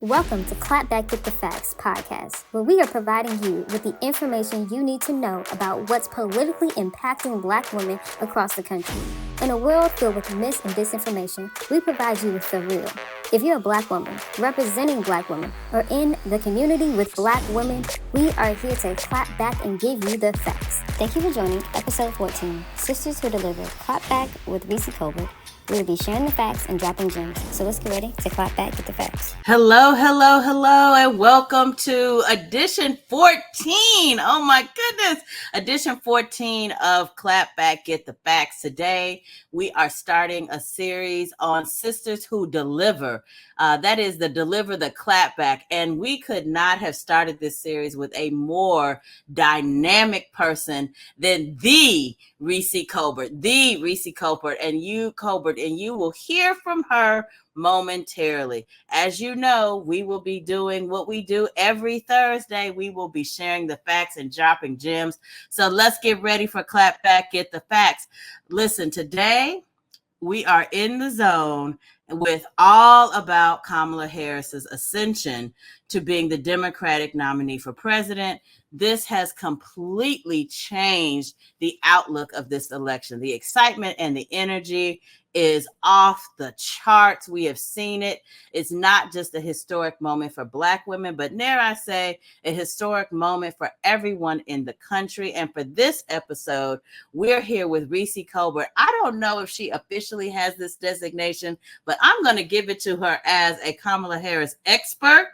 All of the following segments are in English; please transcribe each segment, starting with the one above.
Welcome to Clapback Get the Facts podcast, where we are providing you with the information you need to know about what's politically impacting Black women across the country. In a world filled with mis and disinformation, we provide you with the real. If you're a Black woman, representing Black women, or in the community with Black women, we are here to clap back and give you the facts. Thank you for joining episode 14, Sisters Who Deliver Clapback with Reecie Colbert. We will be sharing the facts and dropping gems. So let's get ready to clap back, get the facts. Hello, and welcome to edition 14. Oh my goodness. Edition 14 of Clapback, Get the Facts. Today, we are starting a series on Sisters Who Deliver. That is the Deliver the Clapback. And we could not have started this series with a more dynamic person than the Reecie Colbert. And you will hear from her momentarily. As you know, we will be doing what we do every Thursday. We will be sharing the facts and dropping gems. So let's get ready for Clapback, Get the Facts. Listen, today we are in the zone with all about Kamala Harris's ascension to being the Democratic nominee for president. This has completely changed the outlook of this election. The excitement and the energy is off the charts. We have seen it. It's not just a historic moment for Black women, but dare I say, a historic moment for everyone in the country. And for this episode, we're here with Reecie Colbert. I don't know if she officially has this designation, but I'm going to give it to her as a Kamala Harris expert.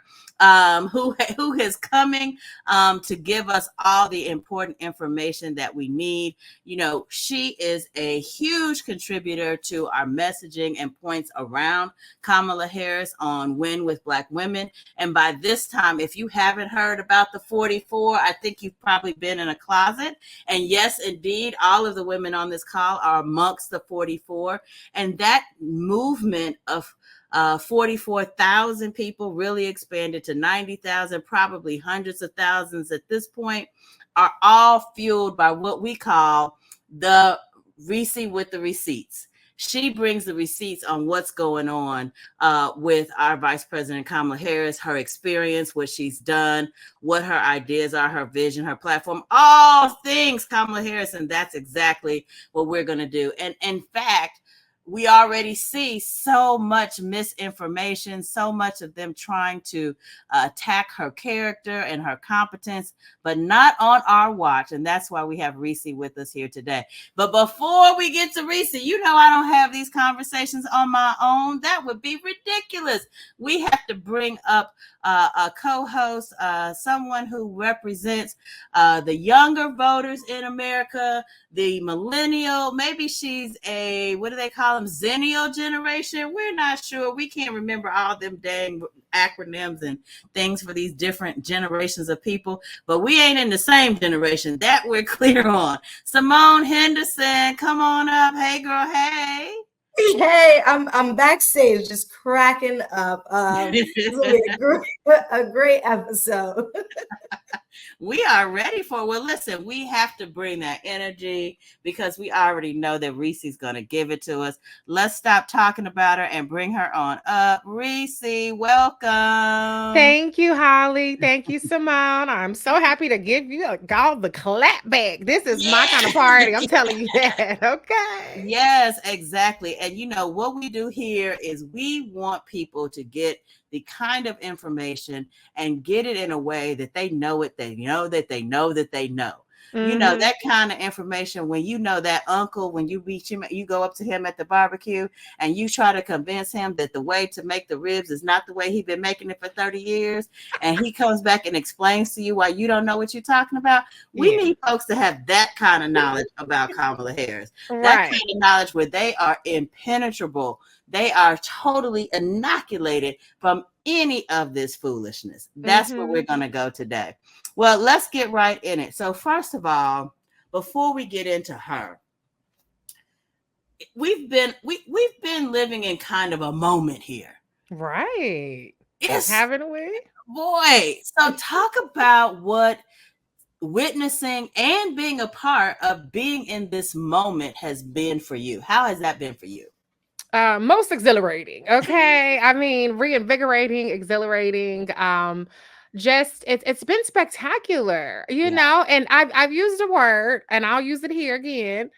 Who is coming to give us all the important information that we need. You know, she is a huge contributor to our messaging and points around Kamala Harris on Win with Black Women. And by this time, if you haven't heard about the 44, I think you've probably been in a closet. And yes, indeed, all of the women on this call are amongst the 44. And that movement of 44,000 people really expanded to 90,000, probably hundreds of thousands at this point, are all fueled by what we call the Reecie with the receipts. She brings the receipts on what's going on with our Vice President Kamala Harris, her experience, what she's done, what her ideas are, her vision, her platform, all things Kamala Harris. And that's exactly what we're going to do. And in fact, we already see so much misinformation, so much of them trying to attack her character and her competence, but not on our watch. And that's why we have Reecie with us here today. But before we get to Reecie, you know I don't have these conversations on my own. That would be ridiculous. We have to bring up a co-host, someone who represents the younger voters in America, the millennial, maybe she's a, what do they call them, Zennial generation? We're not sure. We can't remember all them dang acronyms and things for these different generations of people, but we ain't in the same generation. That we're clear on. Simone Henderson, come on up. Hey, girl, hey. Hey, I'm backstage just cracking up. This will be a great episode. We are ready for, well, listen, we have to bring that energy because we already know that Reecie's going to give it to us. Let's stop talking about her and bring her on up. Reecie, welcome. Thank you, Holly. Thank you, Simone. I'm so happy to give you all the clap back. This is my kind of party. I'm telling you that. Okay. Yes, exactly. And you know, what we do here is we want people to get the kind of information and get it in a way that they know it, they know that they know that they know. Mm-hmm. You know, that kind of information when you know that uncle, when you reach him, you go up to him at the barbecue and you try to convince him that the way to make the ribs is not the way he's been making it for 30 years. And he comes back and explains to you why you don't know what you're talking about. We need folks to have that kind of knowledge about Kamala Harris. Right. That kind of knowledge where they are impenetrable. They are totally inoculated from any of this foolishness. That's where we're going to go today. Well, let's get right in it. So first of all, before we get into her, we've been living in kind of a moment here. Right. It's haven't we? Boy, so talk about what witnessing and being a part of being in this moment has been for you. How has that been for you? Most exhilarating. Okay. I mean, reinvigorating, exhilarating. Just it's been spectacular, and I've used a word and I'll use it here again.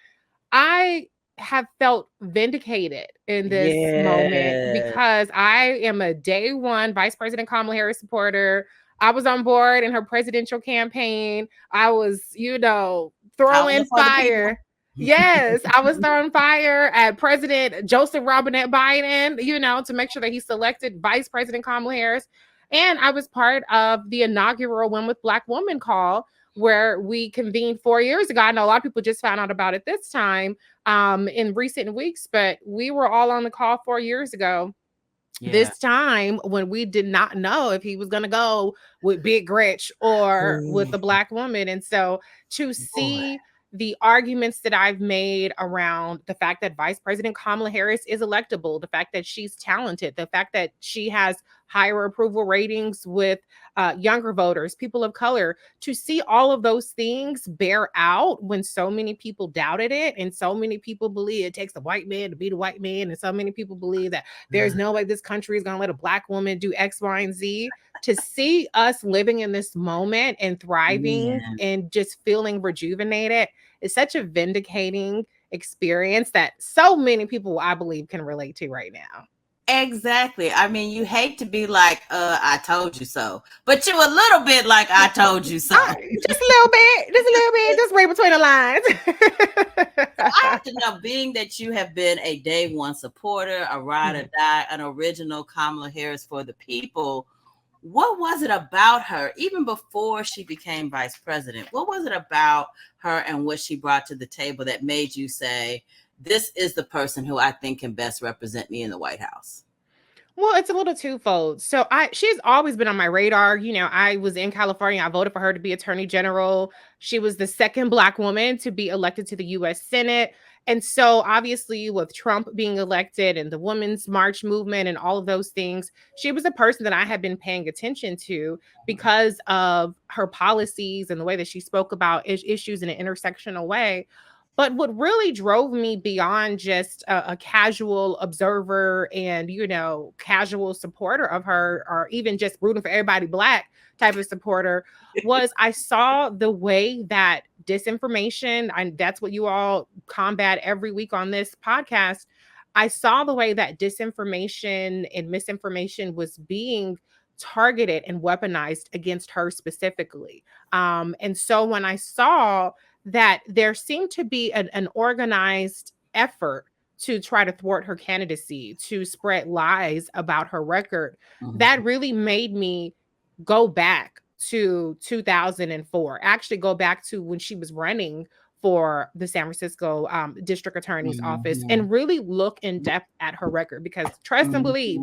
I have felt vindicated in this moment Yes. because I am a day one Vice President Kamala Harris supporter. I was on board in her presidential campaign. I was, Power throwing for the people. fire. Yes, I was throwing fire at President Joseph Robinette Biden, to make sure that he selected Vice President Kamala Harris. And I was part of the inaugural One with Black Woman call where we convened 4 years ago. I know a lot of people just found out about it this time in recent weeks, but we were all on the call 4 years ago. Yeah. This time when we did not know if he was going to go with Big Gretch or with the Black woman. And so to see the arguments that I've made around the fact that Vice President Kamala Harris is electable, the fact that she's talented, the fact that she has higher approval ratings with younger voters, people of color, to see all of those things bear out when so many people doubted it and so many people believe it takes a white man to be the white man, and so many people believe that there's no way this country is going to let a Black woman do X, Y, and Z. To see us living in this moment and thriving and just feeling rejuvenated is such a vindicating experience that so many people, I believe, can relate to right now. Exactly. I mean, you hate to be like, I told you so, but you're a little bit like, I told you so. Just a little bit, just read between the lines. I have to know, being that you have been a day one supporter, a ride or die, an original Kamala Harris for the people, what was it about her, even before she became vice president? What was it about her and what she brought to the table that made you say, this is the person who I think can best represent me in the White House? Well, it's a little twofold. So she's always been on my radar. I was in California. I voted for her to be Attorney General. She was the second Black woman to be elected to the U.S. Senate. And so obviously with Trump being elected and the Women's March movement and all of those things, she was a person that I had been paying attention to because of her policies and the way that she spoke about issues in an intersectional way. But what really drove me beyond just a casual observer and, casual supporter of her, or even just rooting for everybody Black type of supporter, was I saw the way that disinformation, and that's what you all combat every week on this podcast. I saw the way that disinformation and misinformation was being targeted and weaponized against her specifically. And so when I saw that there seemed to be an organized effort to try to thwart her candidacy, to spread lies about her record, that really made me go back to 2004, actually go back to when she was running for the San Francisco district attorney's office, and really look in depth at her record, because trust and believe,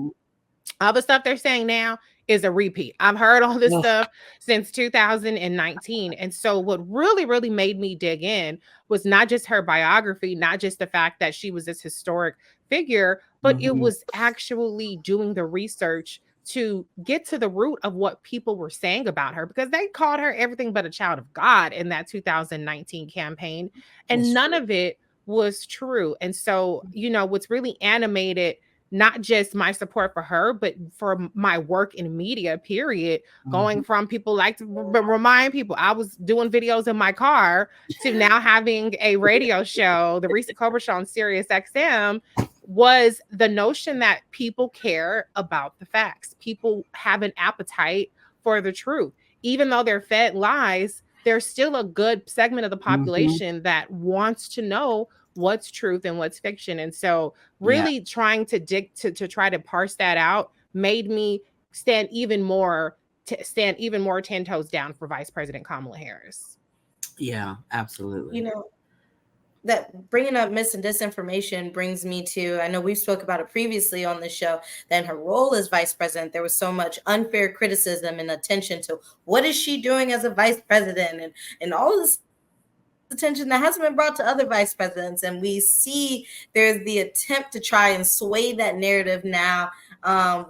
all the stuff they're saying now is a repeat. I've heard all this stuff since 2019. And so what really, really made me dig in was not just her biography, not just the fact that she was this historic figure, but it was actually doing the research to get to the root of what people were saying about her, because they called her everything but a child of God in that 2019 campaign. And none of it was true. And so, what's really animated not just my support for her, but for my work in media, period, going from people like to remind people I was doing videos in my car to now having a radio show, the Reecie Colbert Show on Sirius XM, was the notion that people care about the facts. People have an appetite for the truth. Even though they're fed lies, there's still a good segment of the population that wants to know what's truth and what's fiction. And so really trying to dig to try to parse that out made me stand even more 10 toes down for Vice President Kamala Harris. Yeah, absolutely. That bringing up mis and disinformation brings me to, I know we've spoke about it previously on the show, that in her role as vice president, there was so much unfair criticism and attention to what is she doing as a vice president, and all of this attention that hasn't been brought to other vice presidents. And we see there's the attempt to try and sway that narrative now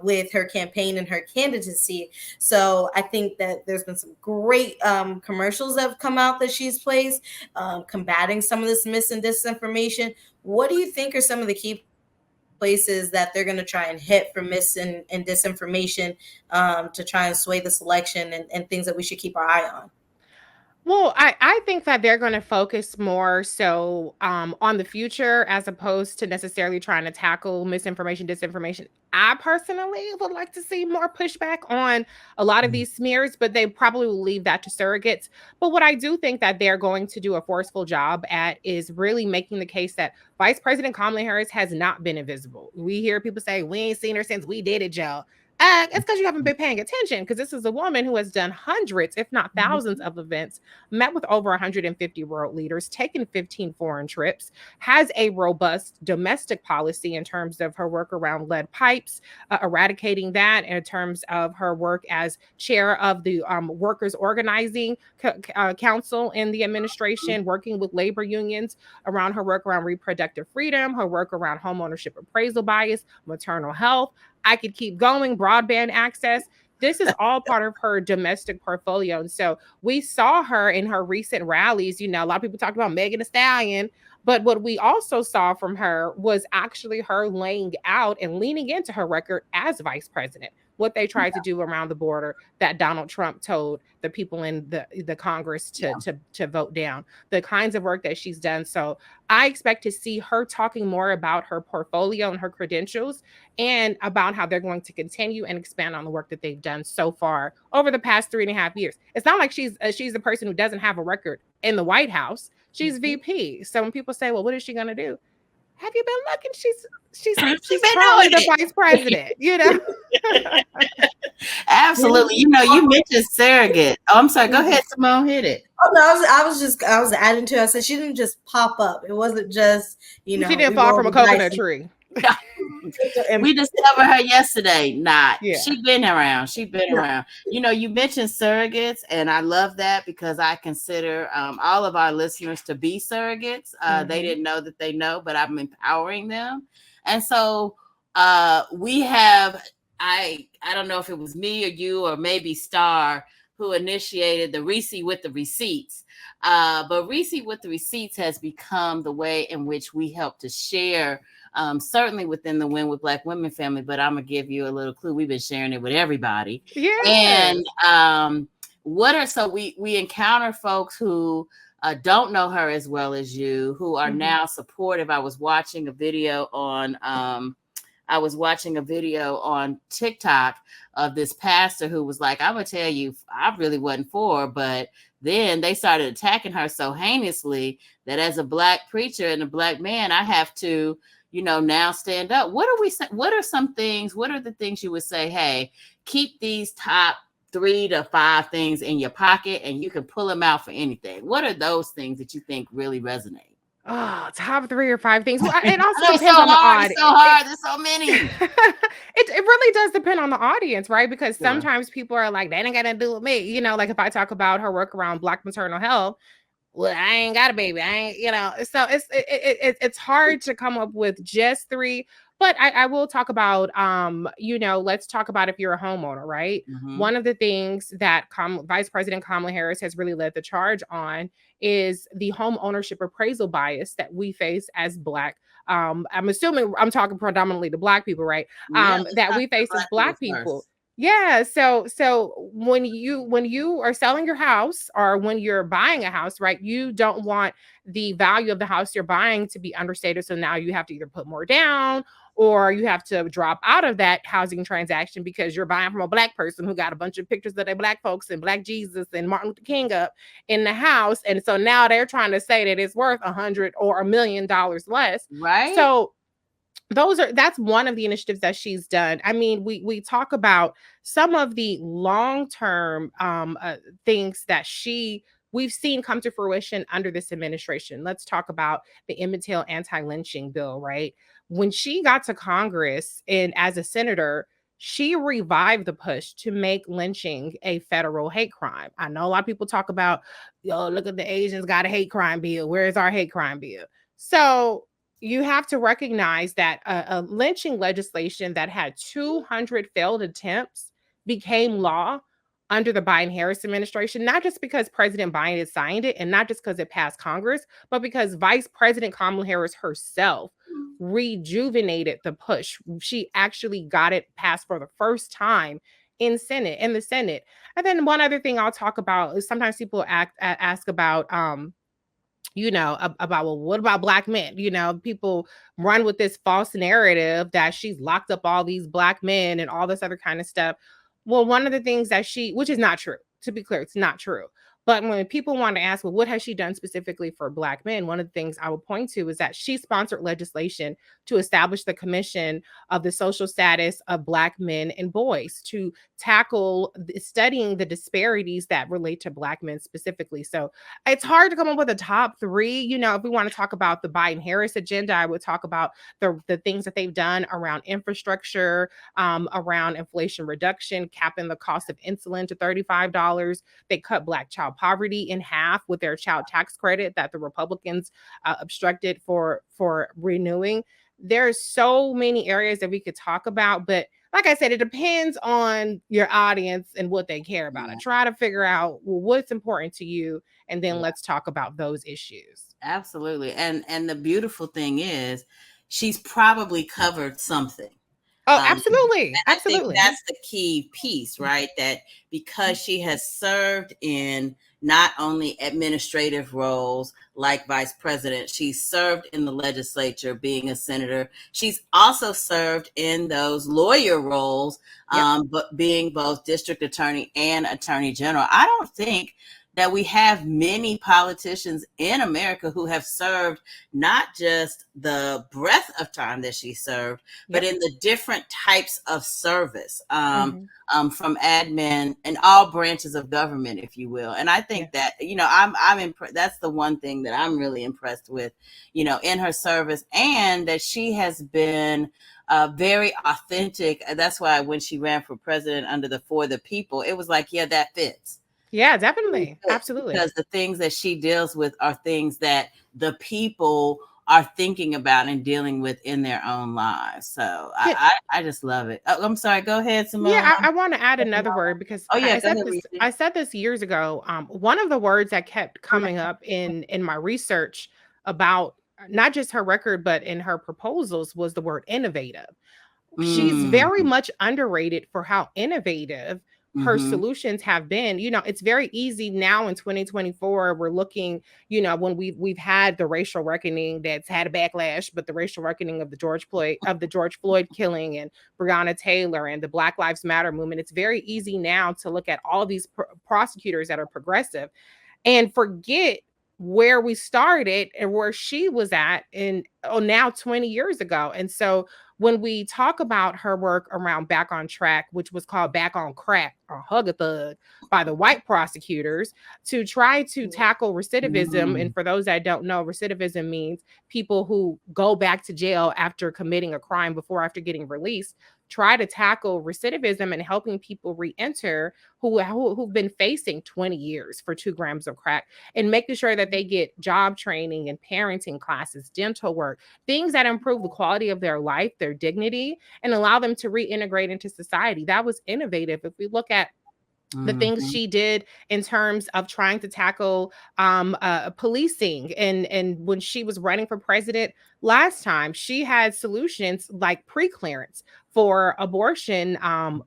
with her campaign and her candidacy. So I think that there's been some great commercials that have come out that she's placed, combating some of this mis and disinformation. What do you think are some of the key places that they're going to try and hit for mis and disinformation to try and sway this election, and things that we should keep our eye on? Well, I think that they're going to focus more so on the future as opposed to necessarily trying to tackle misinformation, disinformation. I personally would like to see more pushback on a lot of these smears, but they probably will leave that to surrogates. But what I do think that they're going to do a forceful job at is really making the case that Vice President Kamala Harris has not been invisible. We hear people say, we ain't seen her since we did it, Joe. It's because you haven't been paying attention, because this is a woman who has done hundreds, if not thousands, of events, met with over 150 world leaders, taken 15 foreign trips, has a robust domestic policy in terms of her work around lead pipes, eradicating that, in terms of her work as chair of the Workers Organizing Council in the administration, working with labor unions around her work around reproductive freedom, her work around homeownership appraisal bias, maternal health. I could keep going, broadband access. This is all part of her domestic portfolio. And so we saw her in her recent rallies. You know, a lot of people talked about Megan Thee Stallion, but what we also saw from her was actually her laying out and leaning into her record as vice president, what they tried to do around the border that Donald Trump told the people in the Congress to vote down, the kinds of work that she's done. So I expect to see her talking more about her portfolio and her credentials, and about how they're going to continue and expand on the work that they've done so far over the past 3.5 years. It's not like she's the person who doesn't have a record in the White House. She's VP. So when people say, well, what is she going to do? Have you been looking? She's probably the vice president, you know? Absolutely. You know, you mentioned surrogate. Oh, I'm sorry. Go ahead, Simone. Hit it. Oh no, I was adding to it. I said she didn't just pop up. It wasn't just, you know, she didn't fall from a coconut tree. We discovered her yesterday. Yeah. She been around. You know, you mentioned surrogates, and I love that because I consider all of our listeners to be surrogates. They didn't know that they know, but I'm empowering them. And so we have, I don't know if it was me or you or maybe Star who initiated the Reecie with the Receipts. But Reecie with the Receipts has become the way in which we help to share, certainly within the Win with Black Women family, but I'm going to give you a little clue. We've been sharing it with everybody. Yeah. And we encounter folks who don't know her as well as you, who are now supportive. I was watching a video on TikTok of this pastor who was like, I'm going to tell you, I really wasn't for her, but then they started attacking her so heinously that as a Black preacher and a Black man, I have to, you know, now stand up. What are the things you would say, hey, keep these top 3 to 5 things in your pocket and you can pull them out for anything? What are those things that you think really resonate? Oh, top 3 or 5 things. Well, it also depends on the audience. It's so hard. There's so many. It really does depend on the audience, right? Because sometimes people are like, they ain't got nothing to do with me. You know, like if I talk about her work around Black maternal health, well, I ain't got a baby. I ain't, you know. So it's hard to come up with just 3. But I will talk about, you know, let's talk about if you're a homeowner, right? One of the things that Vice President Kamala Harris has really led the charge on is the home ownership appraisal bias that we face as Black. I'm assuming I'm talking predominantly to Black people, right? That we face as Black people. First. Yeah. So when you are selling your house or when you're buying a house, right, you don't want the value of the house you're buying to be understated. So now you have to either put more down or you have to drop out of that housing transaction because you're buying from a Black person who got a bunch of pictures of their Black folks and Black Jesus and Martin Luther King up in the house. And so now they're trying to say that it's worth $100,000 or $1 million less. Right. So that's one of the initiatives that she's done. I mean, we talk about some of the long-term things that we've seen come to fruition under this administration. Let's talk about the Emmett Till anti-lynching bill, right? When she got to Congress and as a senator, she revived the push to make lynching a federal hate crime. I know a lot of people talk about, look at the Asians got a hate crime bill. Where's our hate crime bill? So you have to recognize that a lynching legislation that had 200 failed attempts became law under the Biden-Harris administration, not just because President Biden had signed it and not just because it passed Congress, but because Vice President Kamala Harris herself rejuvenated the push. She actually got it passed for the first time in the Senate. And then one other thing I'll talk about is sometimes people ask about about, well, what about Black men? People run with this false narrative that she's locked up all these Black men and all this other kind of stuff. Well, one of the things that which is not true, to be clear, it's not true. But when people want to ask, well, what has she done specifically for Black men? One of the things I will point to is that she sponsored legislation to establish the Commission of the Social Status of Black Men and Boys to tackle studying the disparities that relate to Black men specifically. So it's hard to come up with a top three. If we want to talk about the Biden-Harris agenda, I would talk about the things that they've done around infrastructure, around inflation reduction, capping the cost of insulin to $35. They cut Black child poverty in half with their child tax credit that the Republicans obstructed for renewing. There's so many areas that we could talk about, but like I said, it depends on your audience and what they care about. I try to figure out, well, what's important to you, and then let's talk about those issues. Absolutely. And the beautiful thing is she's probably covered something. Oh, absolutely. Absolutely. I think that's the key piece, right? That because she has served in not only administrative roles like vice president, she's served in the legislature being a senator. She's also served in those lawyer roles, but being both district attorney and attorney general. I don't think that we have many politicians in America who have served not just the breadth of time that she served, but in the different types of service, from admin and all branches of government, if you will. And I think that, I'm impressed. That's the one thing that I'm really impressed with, in her service, and that she has been very authentic. That's why when she ran for president under the For the People, it was like, yeah, that fits. Yeah, definitely. Absolutely. Because the things that she deals with are things that the people are thinking about and dealing with in their own lives. So I just love it. Oh, I'm sorry. Go ahead, Simone. Yeah, I want to add another word because I said this years ago. One of the words that kept coming up in my research about not just her record, but in her proposals was the word innovative. She's very much underrated for how innovative her solutions have been. It's very easy now in 2024. We're looking, when we've had the racial reckoning that's had a backlash, but the racial reckoning of the George Floyd killing and Breonna Taylor and the Black Lives Matter movement. It's very easy now to look at all these prosecutors that are progressive and forget where we started and where she was at now 20 years ago. And so when we talk about her work around Back on Track, which was called Back on Crack or Hug a Thug by the white prosecutors to try to tackle recidivism. And for those that don't know, recidivism means people who go back to jail after committing a crime after getting released. Try to tackle recidivism and helping people re-enter who've been facing 20 years for 2 grams of crack, and making sure that they get job training and parenting classes, dental work, things that improve the quality of their life, their dignity, and allow them to reintegrate into society. That was innovative. If we look at the things she did in terms of trying to tackle policing. And when she was running for president last time, she had solutions like pre-clearance for abortion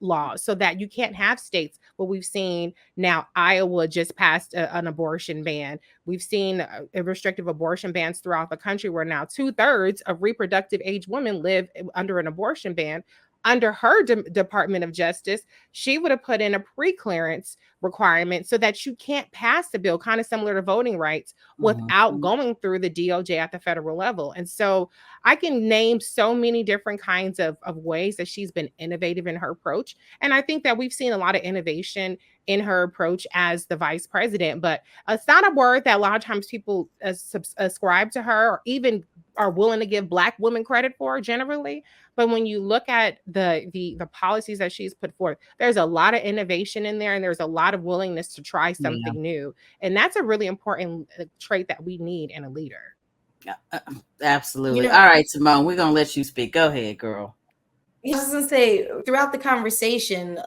laws so that you can't have states. What we've seen now, Iowa just passed an abortion ban. We've seen restrictive abortion bans throughout the country where now 2/3 of reproductive age women live under an abortion ban. Under her Department of Justice, she would have put in a pre-clearance requirement so that you can't pass the bill, kind of similar to voting rights, without going through the DOJ at the federal level. And so I can name so many different kinds of ways that she's been innovative in her approach. And I think that we've seen a lot of innovation in her approach as the vice president, but it's not a word that a lot of times people ascribe to her or even are willing to give Black women credit for generally. But when you look at the policies that she's put forth, there's a lot of innovation in there, and there's a lot of willingness to try something new. And that's a really important trait that we need in a leader. Absolutely. All right, Simone, we're going to let you speak. Go ahead, girl. I was going to say, throughout the conversation,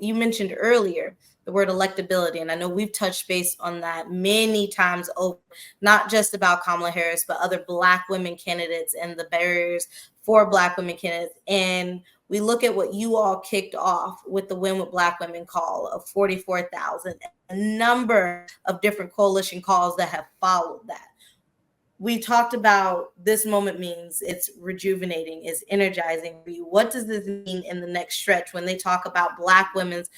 you mentioned earlier the word electability. And I know we've touched base on that many times over, not just about Kamala Harris, but other Black women candidates and the barriers for Black women candidates. And we look at what you all kicked off with the Win with Black Women call of 44,000, a number of different coalition calls that have followed that. We talked about this moment means it's rejuvenating, it's energizing. What does this mean in the next stretch when they talk about Black women's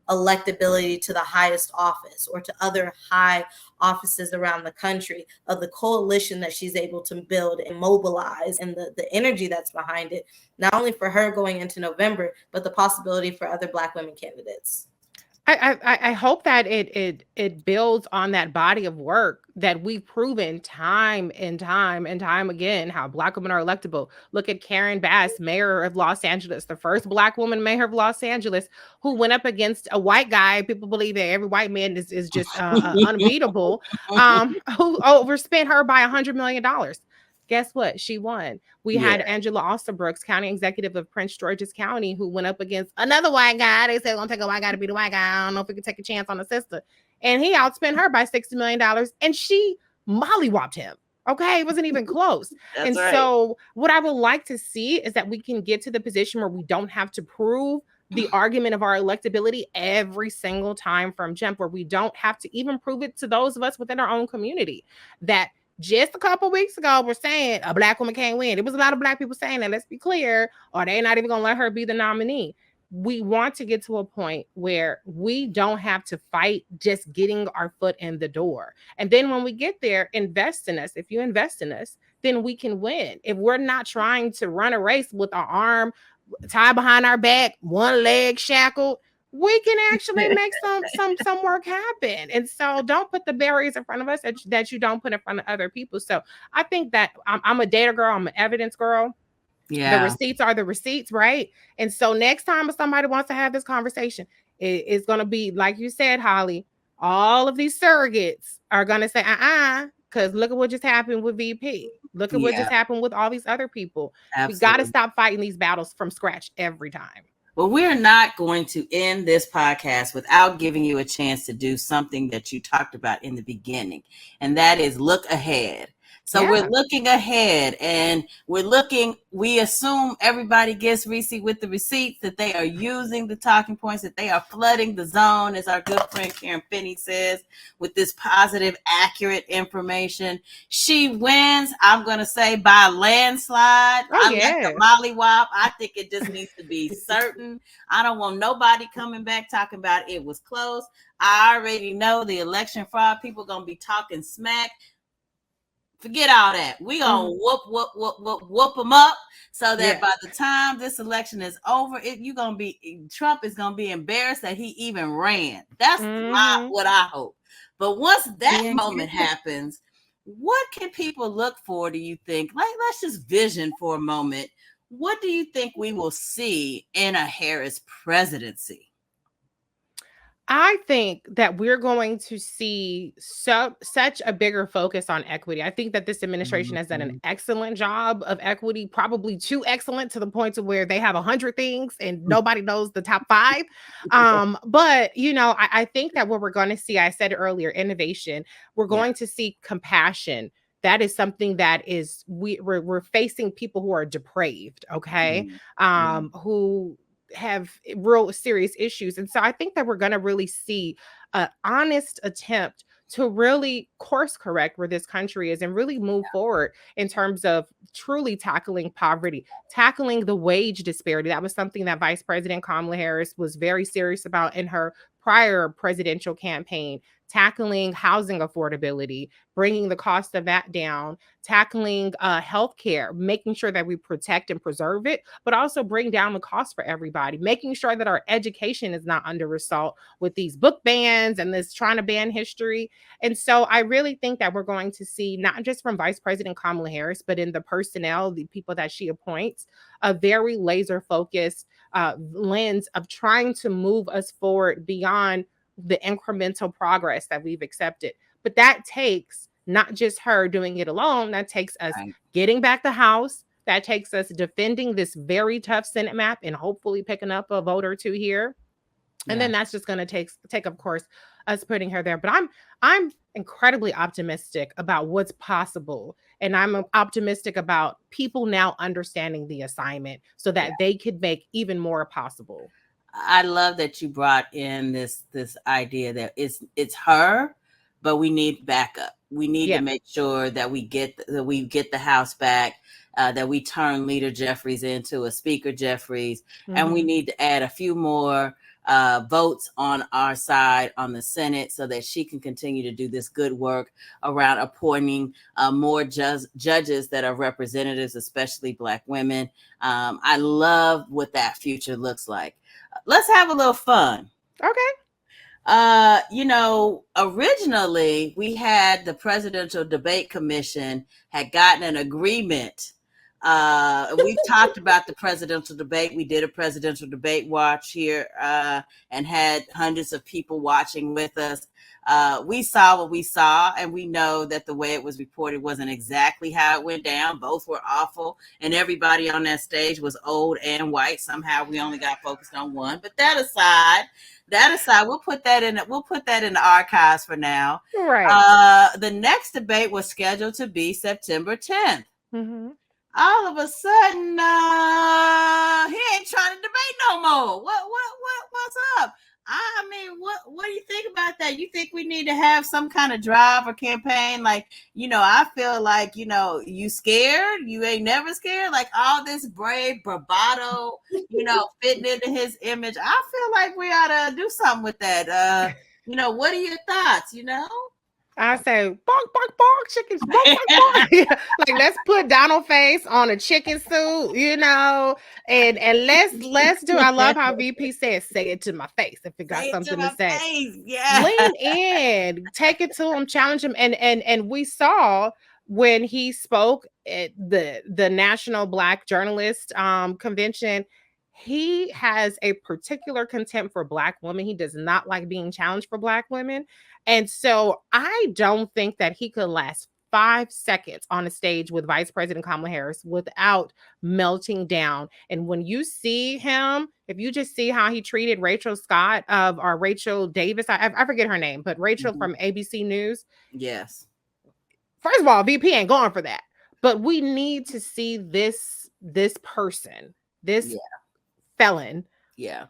electability to the highest office or to other high offices around the country, of the coalition that she's able to build and mobilize, and the energy that's behind it, not only for her going into November, but the possibility for other Black women candidates? I hope that it builds on that body of work that we've proven time and time again how Black women are electable. Look at Karen Bass, mayor of Los Angeles, the first Black woman mayor of Los Angeles, who went up against a white guy. People believe that every white man is just unbeatable. Who overspent her by $100 million. Guess what? She won. We had Angela Alstabrooks, county executive of Prince George's County, who went up against another white guy. They said, we're going to take a white guy to be the white guy. I don't know if we can take a chance on the sister. And he outspent her by $60 million. And she mollywopped him. Okay. It wasn't even close. That's right. So what I would like to see is that we can get to the position where we don't have to prove the argument of our electability every single time from jump, where we don't have to even prove it to those of us within our own community that just a couple weeks ago, we're saying a Black woman can't win. It was a lot of Black people saying that, let's be clear, or they're not even going to let her be the nominee. We want to get to a point where we don't have to fight just getting our foot in the door. And then when we get there, invest in us. If you invest in us, then we can win. If we're not trying to run a race with our arm tied behind our back, one leg shackled, we can actually make some work happen. And so don't put the barriers in front of us that you don't put in front of other people. So I think that I'm a data girl. I'm an evidence girl. Yeah. The receipts are the receipts, right? And so next time if somebody wants to have this conversation, it's going to be, like you said, Holly, all of these surrogates are going to say, because look at what just happened with VP. Look at what just happened with all these other people. Absolutely. We got to stop fighting these battles from scratch every time. Well, we're not going to end this podcast without giving you a chance to do something that you talked about in the beginning, and that is look ahead. So we're looking ahead, and we assume everybody gets Reecie with the receipts, that they are using the talking points, that they are flooding the zone, as our good friend Karen Finney says, with this positive, accurate information. She wins, I'm going to say, by a landslide. I'm like a mollywop. I think it just needs to be certain. I don't want nobody coming back talking about it was close. I already know the election fraud people going to be talking smack. Forget all that. We gonna whoop them up so that by the time this election is over, Trump is gonna be embarrassed that he even ran. That's what I hope. But once that moment happens, what can people look for, do you think? Let's just vision for a moment. What do you think we will see in a Harris presidency? I think that we're going to see such a bigger focus on equity. I think that this administration has done an excellent job of equity, probably too excellent to the point to where they have 100 things and nobody knows the top 5. But, I think that what we're going to see, I said earlier, innovation, we're going to see compassion. That is something that is, we're facing people who are depraved, okay? Who have real serious issues. And so I think that we're going to really see an honest attempt to really course correct where this country is and really move forward in terms of truly tackling poverty, tackling the wage disparity. That was something that Vice President Kamala Harris was very serious about in her prior presidential campaign, tackling housing affordability, bringing the cost of that down, tackling healthcare, making sure that we protect and preserve it, but also bring down the cost for everybody, making sure that our education is not under assault with these book bans and this trying to ban history. And so I really think that we're going to see, not just from Vice President Kamala Harris, but in the personnel, the people that she appoints, a very laser focused lens of trying to move us forward beyond the incremental progress that we've accepted. But that takes not just her doing it alone, that takes us getting back the House, That takes us defending this very tough Senate map and hopefully picking up a vote or two here. And then that's just going to take, of course, us putting her there. But I'm incredibly optimistic about what's possible. And I'm optimistic about people now understanding the assignment so that they could make even more possible. I love that you brought in this idea that it's her, but we need backup. We need to make sure that we get the House back, that we turn Leader Jeffries into a Speaker Jeffries, and we need to add a few more votes on our side on the Senate so that she can continue to do this good work around appointing more judges that are representatives, especially Black women. I love what that future looks like. Let's have a little fun. Okay. Originally we had the Presidential Debate Commission had gotten an agreement. We've talked about the presidential debate. We did a presidential debate watch here and had hundreds of people watching with us. We saw what we saw, and we know that the way it was reported wasn't exactly how it went down. Both were awful, and everybody on that stage was old and white. Somehow we only got focused on one. But that aside, we'll put that in the archives for now. Right. The next debate was scheduled to be September 10th. Mm-hmm. All of a sudden, he ain't trying to debate no more. What's up? I mean, what do you think about that? You think we need to have some kind of drive or campaign? Like, I feel like, you scared? You ain't never scared? Like all this brave bravado, fitting into his image. I feel like we ought to do something with that. What are your thoughts, I say, bonk, bonk, bonk, chickens, bonk, bonk, bonk. Like, let's put Donald face on a chicken suit, and let's do. I love how VP says, "Say it to my face if you got something to say." Face. Yeah. Lean in, take it to him, challenge him, and we saw when he spoke at the National Black Journalist Convention. He has a particular contempt for Black women. He does not like being challenged for Black women. And so I don't think that he could last 5 seconds on a stage with Vice President Kamala Harris without melting down. And when you see him, if you just see how he treated Rachel Davis, I forget her name, but Rachel from ABC News. Yes. First of all, VP ain't going for that. But we need to see this person, felon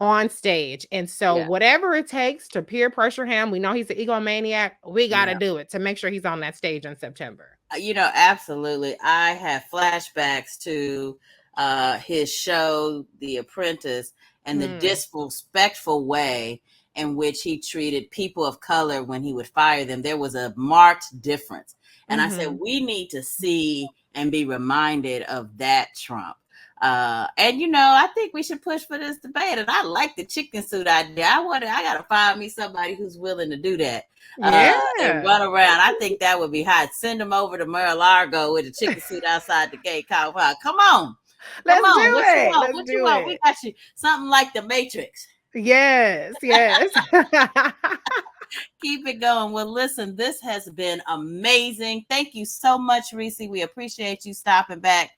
on stage. And so whatever it takes to peer pressure him, we know he's an egomaniac. We got to do it to make sure he's on that stage in September. Absolutely. I have flashbacks to his show, The Apprentice, and the disrespectful way in which he treated people of color when he would fire them. There was a marked difference. And I said, we need to see and be reminded of that Trump. I think we should push for this debate. And I like the chicken suit idea. I gotta find me somebody who's willing to do that. And run around. I think that would be hot. Send them over to Mar-a-Lago with a chicken suit outside the gate. Come on. Let's do it. What you want? We got you something like the Matrix. Yes. Keep it going. Well, listen, this has been amazing. Thank you so much, Reecie. We appreciate you stopping back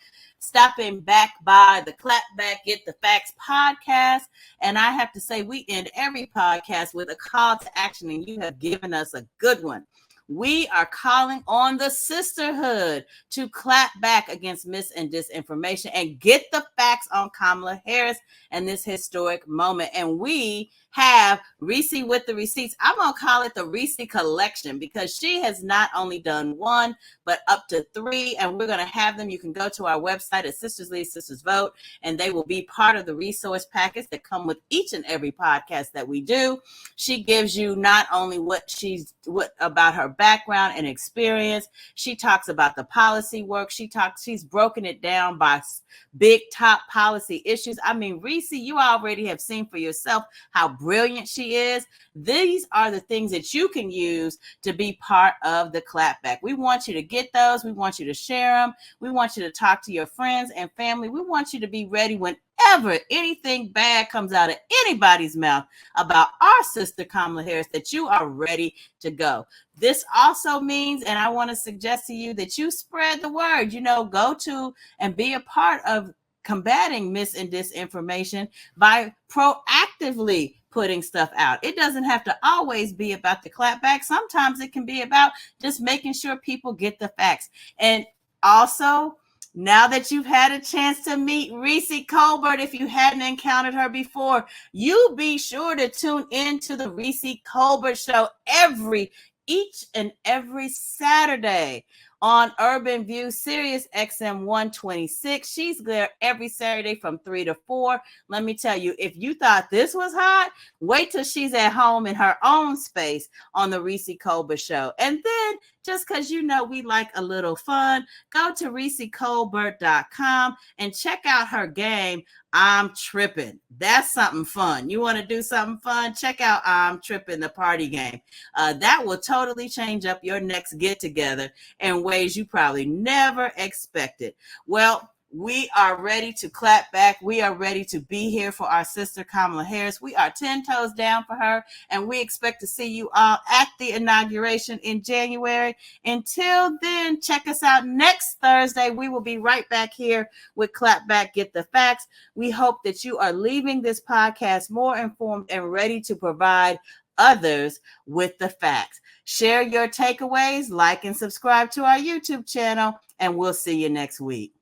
by the Clapback Get the Facts podcast. And I have to say, we end every podcast with a call to action, and you have given us a good one. We are calling on the sisterhood to clap back against mis and disinformation and get the facts on Kamala Harris and this historic moment. And we have Reecie with the receipts. I'm going to call it the Reecie collection because she has not only done one, but up to 3. And we're going to have them. You can go to our website at Sisters Lead, Sisters Vote, and they will be part of the resource package that come with each and every podcast that we do. She gives you not only what about her background and experience. She talks about the policy work. She's broken it down by big top policy issues. I mean, Reecie, you already have seen for yourself how brilliant she is. These are the things that you can use to be part of the Clapback. We want you to get those. We want you to share them. We want you to talk to your friends and family. We want you to be ready when ever anything bad comes out of anybody's mouth about our sister Kamala Harris, that you are ready to go. This also means, and I want to suggest to you that you spread the word, go to and be a part of combating mis and disinformation by proactively putting stuff out. It doesn't have to always be about the clapback. Sometimes it can be about just making sure people get the facts. And also, now that you've had a chance to meet Reecie Colbert, if you hadn't encountered her before, you be sure to tune in to the Reecie Colbert Show each and every Saturday on Urban View, Sirius XM 126. She's there every Saturday from 3 to 4. Let me tell you, if you thought this was hot, wait till she's at home in her own space on the Reecie Colbert Show. And then, just because we like a little fun, go to ReecieColbert.com and check out her game, I'm Tripping. That's something fun. You want to do something fun? Check out I'm Tripping, the party game. That will totally change up your next get-together in ways you probably never expected. Well, we are ready to clap back. We are ready to be here for our sister Kamala Harris. We are 10 toes down for her, and we expect to see you all at the inauguration in January. Until then, check us out next Thursday. We will be right back here with Clapback, Get the Facts. We hope that you are leaving this podcast more informed and ready to provide others with the facts. Share your takeaways, like and subscribe to our YouTube channel, and we'll see you next week.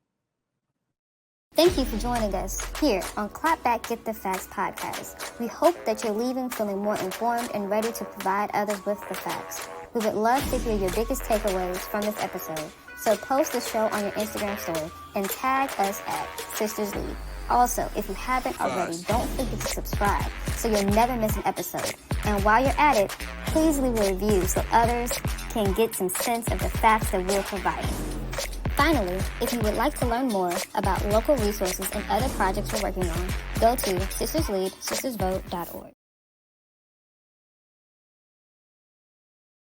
Thank you for joining us here on Clapback Get the Facts podcast. We hope that you're leaving feeling more informed and ready to provide others with the facts. We would love to hear your biggest takeaways from this episode, so post the show on your Instagram story and tag us at Sisters Lead. Also, if you haven't already, don't forget to subscribe so you'll never miss an episode. And while you're at it, please leave a review so others can get some sense of the facts that we're providing. Finally, if you would like to learn more about local resources and other projects we're working on, go to sistersleadsistersvote.org.